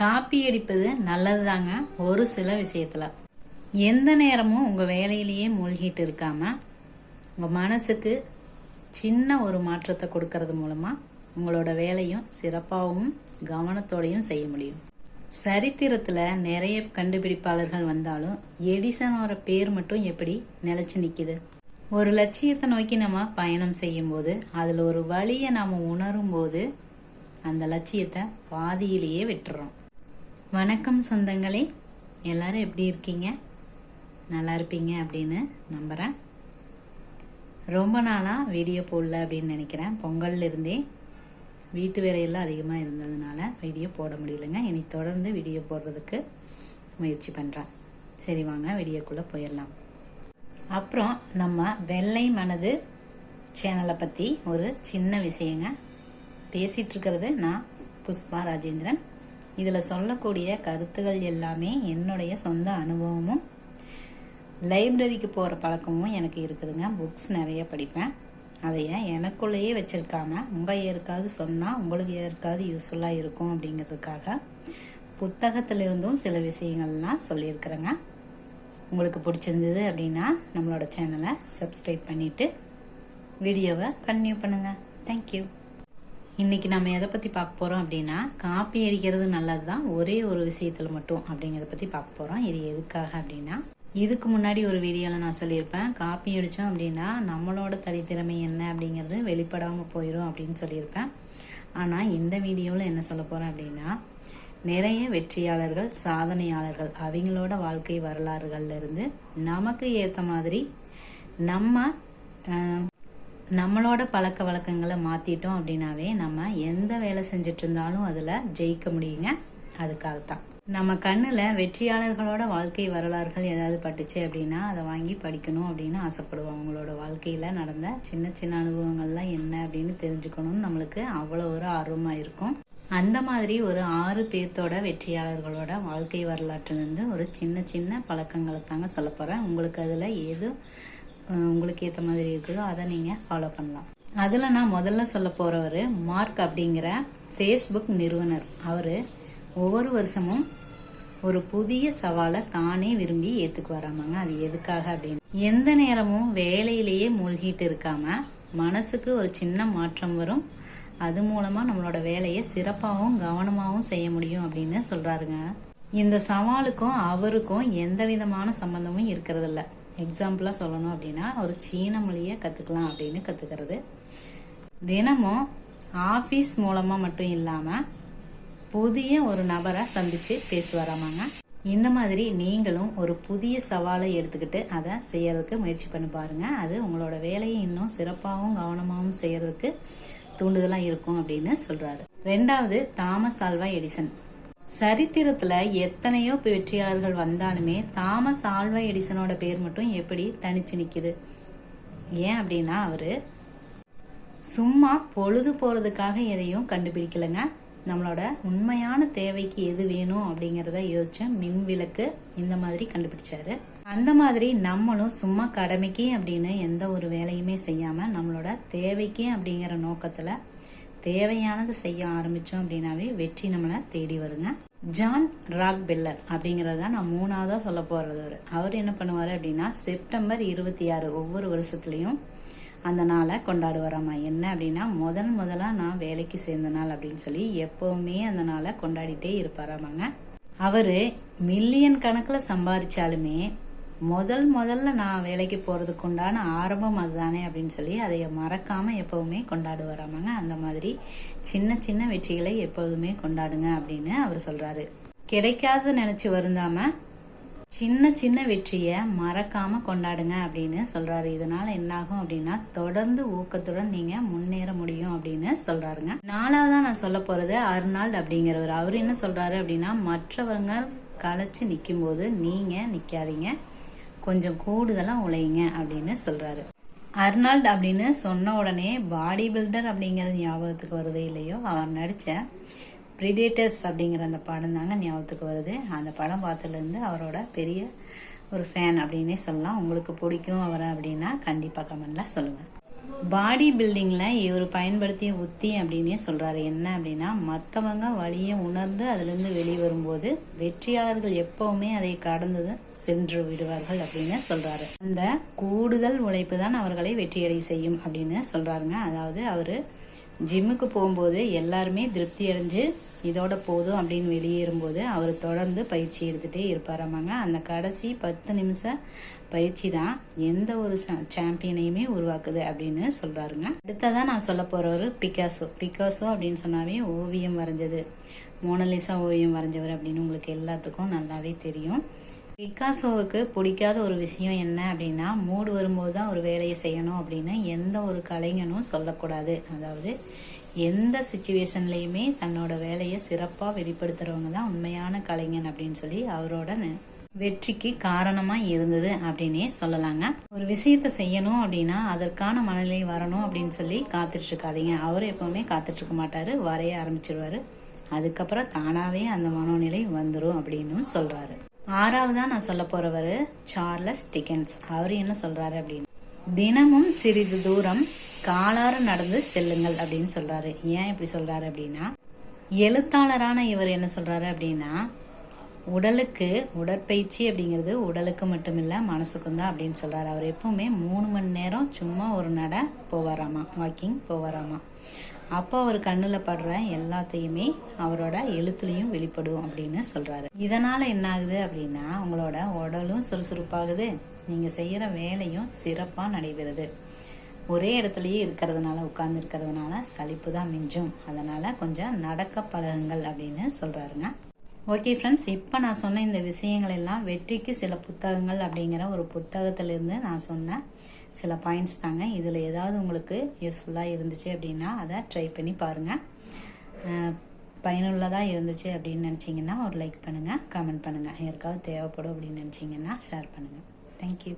Copy அடிப்பது நல்லதுதாங்க ஒரு சில விஷயத்துல. எந்த நேரமும் உங்க வேலையிலேயே மூழ்கிட்டு இருக்காம உங்க மனசுக்கு சின்ன ஒரு மாற்றத்தை கொடுக்கறது மூலமா உங்களோட வேலையும் சிறப்பாகவும் கவனத்தோடையும் செய்ய முடியும். சரித்திரத்துல நிறைய கண்டுபிடிப்பாளர்கள் வந்தாலும் எடிசனோட பேர் மட்டும் எப்படி நிலைச்சு நிக்குது? ஒரு லட்சியத்தை நோக்கி நம்ம பயணம் செய்யும் போது அதுல ஒரு வழியை நாம உணரும் போது அந்த லட்சியத்தை பாதியிலேயே விட்டுறோம். வணக்கம் சொந்தங்களே, எல்லாரும் எப்படி இருக்கீங்க? நல்லா இருப்பீங்க அப்படின்னு நம்புறேன். ரொம்ப நாளா வீடியோ போடல அப்படின்னு நினைக்கிறேன். பொங்கல்ல இருந்தே வீட்டு வேலையெல்லாம் அதிகமாக இருந்ததுனால வீடியோ போட முடியலங்க. இனி தொடர்ந்து வீடியோ போடுறதுக்கு முயற்சி பண்ணுறேன். சரி, வாங்க வீடியோக்குள்ளே போயிடலாம். அப்புறம் நம்ம வெள்ளை மனது சேனலை பற்றி ஒரு சின்ன விஷயங்க பேசிகிட்டு இருக்கிறது. நான் புஷ்பா ராஜேந்திரன். இதில் சொல்லக்கூடிய கருத்துகள் எல்லாமே என்னுடைய சொந்த அனுபவமும் லைப்ரரிக்கு போகிற பழக்கமும் எனக்கு இருக்குதுங்க. புக்ஸ் நிறைய படிப்பேன். அதைய எனக்குள்ளேயே வச்சிருக்காம உங்கள் யாருக்காவது சொன்னால் உங்களுக்கு யாருக்காவது யூஸ்ஃபுல்லாக இருக்கும் அப்படிங்கிறதுக்காக புத்தகத்திலிருந்தும் சில விஷயங்கள்லாம் சொல்லியிருக்கிறேங்க. உங்களுக்கு பிடிச்சிருந்தது அப்படின்னா நம்மளோட சேனலை சப்ஸ்கிரைப் பண்ணிவிட்டு வீடியோவை கண்டினியூ பண்ணுங்கள். தேங்க்யூ. இன்னைக்கு நம்ம எதை பற்றி பார்க்க போகிறோம் அப்படின்னா, காப்பி அடிக்கிறது நல்லது தான் ஒரே ஒரு விஷயத்தில் மட்டும் அப்படிங்கிறத பற்றி பார்க்க போகிறோம். இது எதுக்காக அப்படின்னா, இதுக்கு முன்னாடி ஒரு வீடியோவில் நான் சொல்லியிருப்பேன், காப்பி அடித்தோம் அப்படின்னா நம்மளோட தனித்திறமை என்ன அப்படிங்கிறது வெளிப்படாமல் போயிடும் அப்படின்னு சொல்லியிருப்பேன். ஆனால் இந்த வீடியோவில் என்ன சொல்ல போகிறேன் அப்படின்னா, நிறைய வெற்றியாளர்கள், சாதனையாளர்கள் அவங்களோட வாழ்க்கை வரலாறுகள்ல இருந்து நமக்கு ஏற்ற மாதிரி நம்மளோட பழக்க வழக்கங்களை மாத்திட்டோம் அப்படின்னாவே நம்ம எந்த வேலை செஞ்சுட்டு இருந்தாலும் அதுல ஜெயிக்க முடியுங்க. அதுக்காகத்தான் நம்ம கண்ணுல வெற்றியாளர்களோட வாழ்க்கை வரலாறுகள் ஏதாவது பட்டுச்சு அப்படின்னா அதை வாங்கி படிக்கணும் அப்படின்னு ஆசைப்படுவோம். அவங்களோட வாழ்க்கையில நடந்த சின்ன சின்ன அனுபவங்கள்லாம் என்ன அப்படின்னு தெரிஞ்சுக்கணும்னு நம்மளுக்கு அவ்வளோ ஒரு ஆர்வமா இருக்கும். அந்த மாதிரி ஒரு 6 பேர்த்தோட வெற்றியாளர்களோட வாழ்க்கை வரலாற்றிலிருந்து ஒரு சின்ன சின்ன பழக்கங்களை தாங்க சொல்ல போறேன். உங்களுக்கு அதுல எது உங்களுக்கு ஏற்ற மாதிரி இருக்குதோ அதை நீங்க ஃபாலோ பண்ணலாம். அதுல நான் முதல்ல சொல்ல போறவரு மார்க் அப்படிங்கிற ஃபேஸ்புக் நிறுவனர். அவரு ஒவ்வொரு வருஷமும் ஒரு புதிய சவாலை தானே விரும்பி ஏத்துக்குவாராமாங்க. அது எதுக்காக அப்படின்னு, எந்த நேரமும் வேலையிலேயே மூழ்கிட்டு இருக்காம மனசுக்கு ஒரு சின்ன மாற்றம் வரும், அது மூலமா நம்மளோட வேலையை சிறப்பாகவும் கவனமாகவும் செய்ய முடியும் அப்படின்னு சொல்றாருங்க. இந்த சவாலுக்கும் அவருக்கும் எந்த விதமான சம்பந்தமும் இருக்கிறது இல்ல. எக்ஸாம்பிளா சொல்லணும் அப்படின்னா, ஒரு சீன மொழியை கத்துக்கலாம் அப்படின்னு கத்துக்கிறது. தினமும் ஆபீஸ் மூலமா மட்டும் இல்லாம புதிய ஒரு நபரை சந்திச்சு பேசுவாராமாங்க. இந்த மாதிரி நீங்களும் ஒரு புதிய சவாலை எடுத்துக்கிட்டு அதை செய்யறதுக்கு முயற்சி பண்ணி பாருங்க. அது உங்களோட வேலையை இன்னும் சிறப்பாகவும் கவனமாகவும் செய்யறதுக்கு தூண்டுதலா இருக்கும் அப்படின்னு சொல்றாரு. 2வது, தாமஸ் ஆல்வா எடிசன். சரித்திரத்துல எத்தனையோ வெற்றியாளர்கள் வந்தாலுமே தாமஸ் ஆல்வா எடிசனோட பேர் மட்டும் எப்படி தனிச்சு நிக்குது? ஏன் அப்படின்னா, அவரு சும்மா பொழுது போறதுக்காக எதையும் கண்டுபிடிக்கலங்க. நம்மளோட உண்மையான தேவைக்கு எது வேணும் அப்படிங்கறத யோசிச்சு மின்விளக்கு இந்த மாதிரி கண்டுபிடிச்சாரு. அந்த மாதிரி நம்மளும் சும்மா கடமைக்கு அப்படின்னு எந்த ஒரு வேலையுமே செய்யாம நம்மளோட தேவைக்கு அப்படிங்கிற நோக்கத்துல தேவையானது செய்ய ஆரம்பிச்சோம் அப்படின்னாவே வெற்றி நம்மளை தேடி வருங்க. ஜான் ராக்பெல்லர் அப்படிங்கறத நான் 3வதா சொல்ல போறது. அவர் என்ன பண்ணுவாரு அப்படின்னா, செப்டம்பர் 26 ஒவ்வொரு வருஷத்துலயும் அந்த நாளை கொண்டாடுவாராமா. என்ன அப்படின்னா, முதலா நான் வேலைக்கு சேர்ந்த நாள் அப்படின்னு சொல்லி எப்பவுமே அந்த நாளை கொண்டாடிட்டே இருப்பாராமாங்க. அவரு மில்லியன் கணக்குல சம்பாதிச்சாலுமே முதல்ல நான் வேலைக்கு போறதுக்கு உண்டான ஆரம்பம் அதுதானே அப்படின்னு சொல்லி அதை மறக்காம எப்பவுமே கொண்டாடுவாராமாங்க. அந்த மாதிரி சின்ன சின்ன வெற்றிகளை எப்போதுமே கொண்டாடுங்க அப்படின்னு அவர் சொல்றாரு. கிடைக்காத நினைச்சு வருந்தாம சின்ன சின்ன வெற்றிய மறக்காம கொண்டாடுங்க அப்படின்னு சொல்றாரு. இதனால என்னாகும் அப்படின்னா, தொடர்ந்து ஊக்கத்துடன் நீங்க முன்னேற முடியும் அப்படின்னு சொல்றாருங்க. 4வதா நான் சொல்ல போறது அர்னால்ட் அப்படிங்கிறவர். அவர் என்ன சொல்றாரு அப்படின்னா, மற்றவங்க களைச்சு நிக்கும் போது நீங்க நிக்காதீங்க, கொஞ்சம் கூடுதலா உழைங்க அப்படின்னு சொல்றாரு. அர்னால்ட் அப்படின்னு சொன்ன உடனே பாடி பில்டர் அப்படிங்கறது ஞாபகத்துக்கு வருது இல்லையோ, அவர் நடிச்ச பிரிடேட்டர்ஸ் அப்படிங்கிற அந்த படம் தாங்க ஞாபகத்துக்கு வருது. அந்த படம் பார்த்ததுல இருந்து அவரோட பெரிய ஒரு ஃபேன் அப்படின்னே சொல்லலாம். உங்களுக்கு பிடிக்கும் அவரை அப்படின்னா கண்டிப்பா கமெண்ட்ல சொல்லுங்க. பாடி பில்டிங்ல இவர் பயன்படுத்திய உத்தி அப்படின்னே சொல்றாரு. என்ன அப்படின்னா, மற்றவங்க வழியை உணர்ந்து அதுல இருந்து வெளிவரும்போது வெற்றியாளர்கள் எப்பவுமே அதை கடந்து சென்று விடுவார்கள் அப்படின்னு சொல்றாரு. அந்த கூடுதல் உழைப்பு தான் அவர்களை வெற்றியடை செய்யும் அப்படின்னு சொல்றாருங்க. அதாவது அவரு ஜிம்முக்கு போகும்போது எல்லாருமே திருப்தி அடைஞ்சு இதோட போதும் அப்படின்னு வெளியேறும்போது அவர் தொடர்ந்து பயிற்சி எடுத்துட்டே இருப்பாராமாங்க. அந்த கடைசி 10 நிமிஷம் பயிற்சி தான் எந்த ஒரு சாம்பியனையுமே உருவாக்குது அப்படின்னு சொல்றாருங்க. அடுத்ததான் நான் சொல்ல போற ஒரு பிகாசோ அப்படின்னு சொன்னாவே ஓவியம் வரைஞ்சது, மோனலிசா ஓவியம் வரைஞ்சவர் அப்படின்னு உங்களுக்கு எல்லாத்துக்கும் நல்லாவே தெரியும். பிகாசோவுக்கு பிடிக்காத ஒரு விஷயம் என்ன அப்படின்னா, மூடு வரும்போது தான் ஒரு வேலையை செய்யணும் அப்படின்னு எந்த ஒரு கலைஞனும் சொல்லக்கூடாது. அதாவது எந்த சுச்சுவேஷன்லயுமே தன்னோட வேலையை சிறப்பா வெளிப்படுத்துறவங்க தான் உண்மையான கலைஞன் அப்படின்னு சொல்லி அவரோட வெற்றிக்கு காரணமா இருந்தது அப்படின்னே சொல்லலாங்க. ஒரு விஷயத்த செய்யணும் அப்படின்னா அதற்கான மனநிலை வரணும் அப்படின்னு சொல்லி காத்துட்டு இருக்காதீங்க. அவர் எப்பவுமே காத்துட்டு இருக்க மாட்டாரு, வரைய ஆரம்பிச்சிருவாரு. அதுக்கப்புறம் தானாவே அந்த மனோநிலை வந்துரும் அப்படின்னு சொல்றாரு. ஆறாவதா நான் சொல்ல போறவரு சார்லஸ் டிக்கன்ஸ். அவரு என்ன சொல்றாரு அப்படின்னு, தினமும் சிறிது தூரம் காலார நடந்து செல்லுங்கள் அப்படின்னு சொல்றாரு. ஏன் இப்படி சொல்றாரு அப்படின்னா, எழுத்தாளரான இவர் என்ன சொல்றாரு அப்படின்னா, உடலுக்கு உடற்பயிற்சி அப்படிங்கிறது உடலுக்கு மட்டும் இல்ல மனசுக்கும் தான் அப்படின்னு சொல்றாரு. அவர் எப்பவுமே 3 மணி நேரம் சும்மா ஒரு நட போவாராமா, வாக்கிங் போவாராமா. அப்போ அவர் கண்ணுல படுற எல்லாத்தையுமே அவரோட எழுத்துலையும் வெளிப்படும் அப்படின்னு சொல்றாரு. இதனால என்ன ஆகுது அப்படின்னா, உங்களோட உடலும் சுறுசுறுப்பாகுது, நீங்க செய்யற வேலையும் சிறப்பா நடைபெறுது. ஒரே இடத்துலயே உட்கார்ந்து இருக்கிறதுனால சலிப்பு தான் மிஞ்சும். அதனால கொஞ்சம் நடக்க பழகுங்கள் அப்படின்னு சொல்றாருங்க. ஓகே ஃப்ரெண்ட்ஸ், இப்போ நான் சொன்ன இந்த விஷயங்கள் எல்லாம் வெற்றிக்கு சில புத்தகங்கள் அப்படிங்கிற ஒரு புத்தகத்திலிருந்து நான் சொன்ன சில பாயிண்ட்ஸ் தாங்க. இதில் ஏதாவது உங்களுக்கு யூஸ்ஃபுல்லாக இருந்துச்சு அப்படின்னா அதை ட்ரை பண்ணி பாருங்கள். பயனுள்ளதாக இருந்துச்சு அப்படின்னு நினச்சிங்கன்னா ஒரு லைக் பண்ணுங்கள், கமெண்ட் பண்ணுங்கள். யாருக்காவது தேவைப்படும் அப்படின்னு நினச்சிங்கன்னா ஷேர் பண்ணுங்கள். தேங்க்யூ.